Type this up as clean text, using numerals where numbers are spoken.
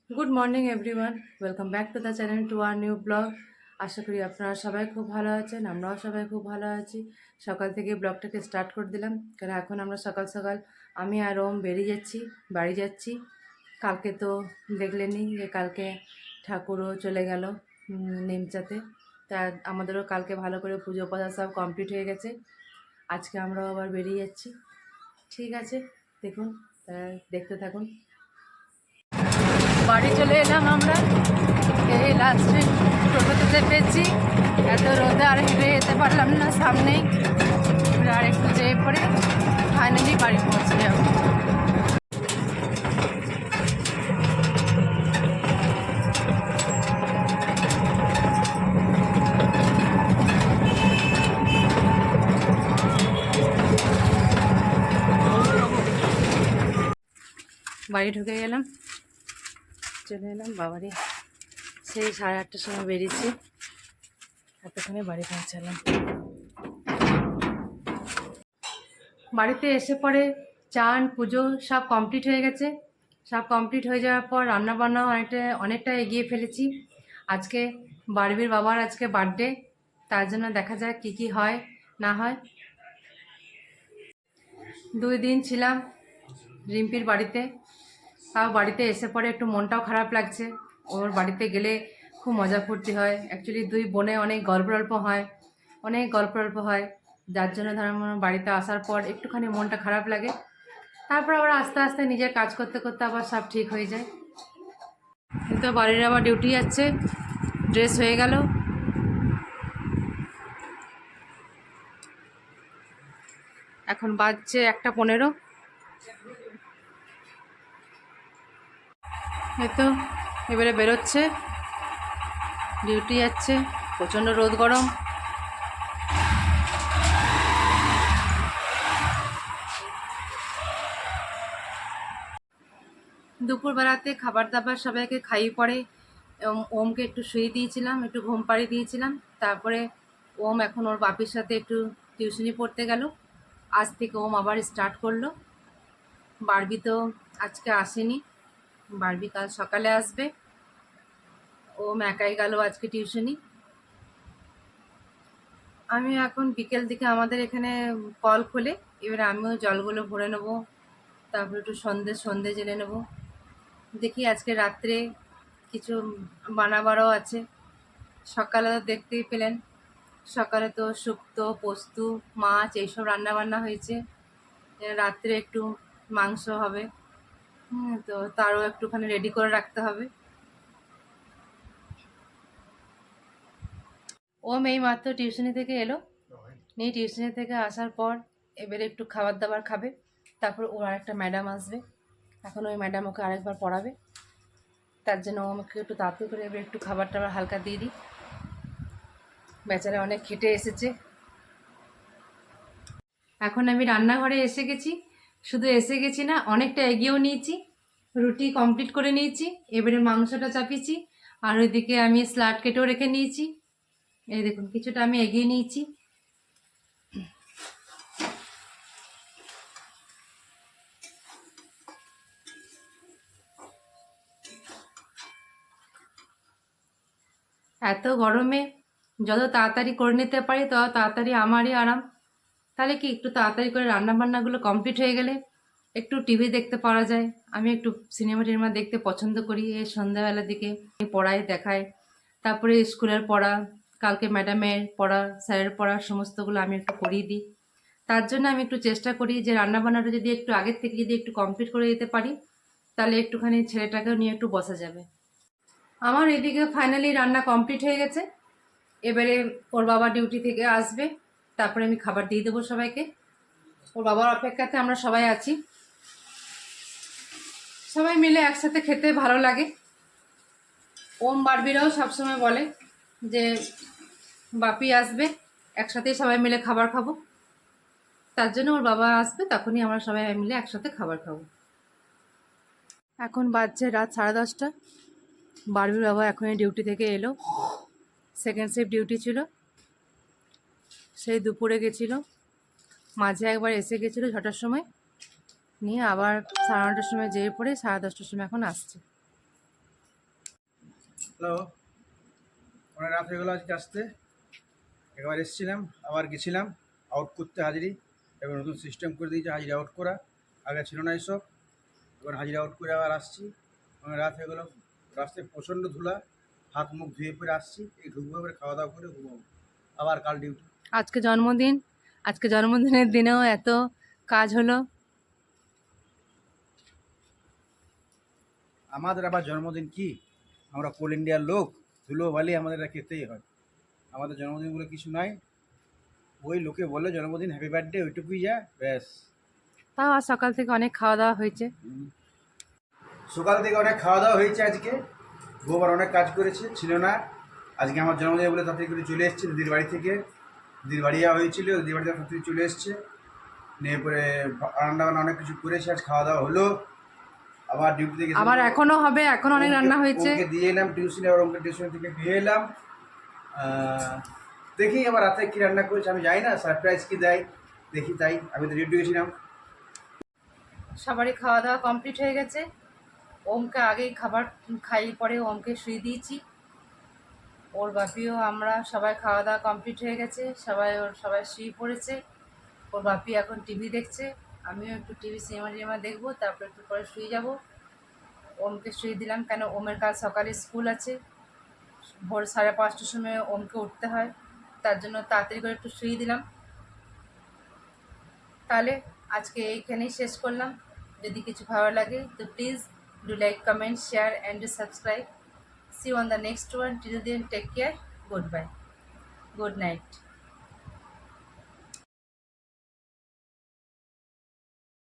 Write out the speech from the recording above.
Good morning everyone, welcome back to the channel to our new blog. আশা করি আপনারা সবাই খুব ভালো আছেন, আমরাও সবাই খুব ভালো আছি। সকাল থেকে ব্লগটাকে স্টার্ট করে দিলাম, কারণ এখন আমরা সকাল সকাল আমি আর ওম বেরিয়ে যাচ্ছি, বাড়ি যাচ্ছি। কালকে তো দেখলেনই যে কালকে ঠাকুরও চলে গেল নিমচাতে। তা আমাদেরও কালকে ভালো করে পুজো পাঠা সব কমপ্লিট হয়ে গেছে। আজকে আমরাও আবার বেরিয়ে যাচ্ছি। ঠিক আছে, দেখুন, দেখতে থাকুন। বাড়ি চলে এলাম আমরা, এই লাস্টে টোটোতে চেপেছি। এত রোদে আর হেঁটে যেতে পারলাম না, সামনেই আর একটু যেয়ে পরে ফাইনালি বাড়ি পৌঁছে যাব। বাড়ি ঢুকে গেলাম, চলে এলাম বাবারই। সেই 8:30টার সময় বেরিয়েছি, এতক্ষণে বাড়ি পৌঁছালাম। বাড়িতে এসে পরে চান পুজো সব কমপ্লিট হয়ে গেছে। সব কমপ্লিট হয়ে যাওয়ার পর রান্নাবান্নাও অনেকটা এগিয়ে ফেলেছি। আজকে বারবির বাবার আজকে বার্থডে, তার জন্য দেখা যাক কী কী হয় না হয়। 2 দিন ছিলাম রিম্পির বাড়িতে, তাও বাড়িতে এসে পরে একটু মনটাও খারাপ লাগছে। ওর বাড়িতে গেলে খুব মজা ফুর্তি হয়, অ্যাকচুয়ালি 2 বোনে অনেক গল্প হয়, যার জন্য ধরো বাড়িতে আসার পর একটুখানি মনটা খারাপ লাগে। তারপর আবার আস্তে আস্তে নিজের কাজ করতে করতে আবার সব ঠিক হয়ে যায়। কিন্তু বাড়ির আবার ডিউটি যাচ্ছে, ড্রেস হয়ে গেল। এখন বাজছে 1:15। এই তো এবারে বেরোচ্ছে, ডিউটি যাচ্ছে। প্রচণ্ড রোদ গরম। দুপুরবেলাতে খাবার দাবার সবাইকে খাইয়ে পরে ওমকে একটু শুয়ে দিয়েছিলাম, একটু ঘুম পাড়িয়ে দিয়েছিলাম। তারপরে ওম এখন ওর বাপির সাথে একটু টিউশনি পড়তে গেল। আজ থেকে ওম আবার স্টার্ট করলো। বারবি তো আজকে আসেনি, বারবি কাল সকালে আসবে। ওম একাই গেল আজকে টিউশনি। আমি এখন বিকেল দিকে আমাদের এখানে কল খোলে, এবারে আমিও জলগুলো ভরে নেবো, তারপরে একটু সন্ধে জেলে নেবো। দেখি আজকে রাত্রে কিছু বানাবারও আছে। সকালে তো দেখতেই পেলেন, সকালে তো শুক্তো, পোস্ত, মাছ এইসব রান্নাবান্না হয়েছে। রাত্রে একটু মাংস হবে, তো তারও একটুখানি রেডি করে রাখতে হবে। ও এই মাত্র টিউশনি থেকে এলো, নিয়ে টিউশনি থেকে আসার পর এবারে একটু খাবার দাবার খাবে। তারপর ওর আরেকটা ম্যাডাম আসবে, এখন ওই ম্যাডাম ওকে আরেকবার পড়াবে। তার জন্য ও আমাকে একটু তাড়াতাড়ি করে এবার একটু খাবার টাবার হালকা দিয়ে দিই। বেচারা অনেক খেটে এসেছে। এখন আমি রান্নাঘরে এসে গেছি, শুধু এসে গেছি না, অনেকটা এগিয়েও নিয়েছি। রুটি কমপ্লিট করে নিয়েছি, এবারে মাংসটা চাপিয়েছি। আর ওইদিকে আমি স্লাড কেটেও রেখে নিয়েছি। এই দেখুন, কিছুটা আমি এগিয়ে নিয়েছি। এত গরমে যত তাড়াতাড়ি করে নিতে পারি তত তাড়াতাড়ি আমারই আরাম। তাহলে কি একটু তাড়াতাড়ি করে রান্নাবান্নাগুলো কমপ্লিট হয়ে গেলে একটু টিভি দেখতে পারা যায়। আমি একটু সিনেমা টিনেমা দেখতে পছন্দ করি এই সন্ধ্যাবেলার দিকে। পড়াই দেখায়, তারপরে স্কুলের পড়া, কালকে ম্যাডামের পড়া, স্যারের পড়া সমস্তগুলো আমি একটু করিয়ে দিই। তার জন্য আমি একটু চেষ্টা করি যে রান্নাবান্নাটা যদি একটু আগের থেকে যদি একটু কমপ্লিট করে দিতে পারি, তাহলে একটুখানি ছেলেটাকেও নিয়ে একটু বসা যাবে। আমার এদিকে ফাইনালি রান্না কমপ্লিট হয়ে গেছে। এবারে ওর বাবা ডিউটি থেকে আসবে, তারপরে আমি খাবার দিয়ে দেবো সবাইকে। ওর বাবার অপেক্ষাতে আমরা সবাই আছি। সবাই মিলে একসাথে খেতে ভালো লাগে। ওম বারবিরাও সবসময় বলে যে বাপি আসবে, একসাথেই সবাই মিলে খাবার খাবো। তার জন্য ওর বাবা আসবে, তখনই আমরা সবাই মিলে একসাথে খাবার খাবো। এখন বাজছে রাত 10:30। বারবির বাবা এখনই ডিউটি থেকে এলো, সেকেন্ড শিফট ডিউটি ছিল, সেই দুপুরে গেছিলো। মাঝে একবার এসে গেছিলো 6টার সময়, নিয়ে আবার 9:30টার সময় যেয়ে পড়ে 10:30টার সময় এখন আসছে। হ্যালো, অনেক রাত হয়ে গেলো আজকে আসতে। একবার এসেছিলাম, আবার গেছিলাম আউট করতে হাজিরি। এবার নতুন সিস্টেম করে দিয়েছে হাজিরি আউট করা, আগে ছিল না এসব। এবার হাজিরি আউট করে আবার আসছি। অনেক রাত হয়ে গেলো, রাস্তায় প্রচণ্ড ধুলা, হাত মুখ ধুয়ে পরে আসছি। এই ঢুকবো, এবার খাওয়া দাওয়া করে ঘুমাবো, আবার কাল ডিউটি। আজকে জন্মদিন, আজকে জন্মদিনের দিনেও এত কাজ হলো। আমাদের আবার জন্মদিন কি? আমরা কোল ইন্ডিয়ার লোক, ধুলো বালি আমাদের এটা খেতেই হয়। আমাদের জন্মদিনগুলো কিছু নাই। ওই লোকে বলে জন্মদিন হ্যাপি বার্থডে, ওইটুকুই যা, ব্যাস। তাও আজ সকাল থেকে অনেক খাওয়া দাওয়া হয়েছে। সকাল থেকে অনেক খাওয়া দাওয়া হয়েছে আজকে। গোবার অনেক কাজ করেছে, ছিল না। আজকে আমার জন্মদিন বলে তাড়াতাড়ি করে চলে এসেছে দিদির বাড়ি থেকে। দিদির বাড়ি যাওয়া হয়েছিল, দিদির বাড়ি থেকে তাড়াতাড়ি চলে এসছে। নিয়ে পরে রান্না বান্না অনেক কিছু করেছে, আজ খাওয়া দাওয়া হলো। আবার ডিউটিতে গেছে, আবার এখনো হবে, এখন অনেক রান্না হয়েছে। ওকে দিয়ে এলাম টিউশনে, আবার ওকে টিউশন থেকে দিয়ে এলাম। দেখি আবার রাতে কী রান্না করেছে, আমি যাই না, সারপ্রাইজ কি দেয় দেখি। তাই আমি তো ডিউটি গেছিলাম। সবারই খাওয়া দাওয়া কমপ্লিট হয়ে গেছে। ওমকে আগেই খাবার খাইয়ে পরে ওমকে শুয়ে দিয়েছি। ওর বাপিও আমরা সবাই খাওয়া দাওয়া কমপ্লিট হয়ে গেছে, সবাই শুয়ে পড়েছে। ওর বাপি এখন টিভি দেখছে, আমিও একটু টিভি সিনেমা দেখবো, তারপর একটু পরে শুয়ে যাব। ওমকে শুয়ে দিলাম, কেন ওমের কাল সকালে স্কুল আছে। ভোর 5:30টার সময় ওমকে উঠতে হয়, তার জন্য তাড়াতাড়ি করে একটু শুয়ে দিলাম। তাহলে আজকে এইখানেই শেষ করলাম। যদি কিছু ভালো লাগে তো please do like, comment, share and do subscribe. See you on the next one. Till then, take care. Goodbye. Good night.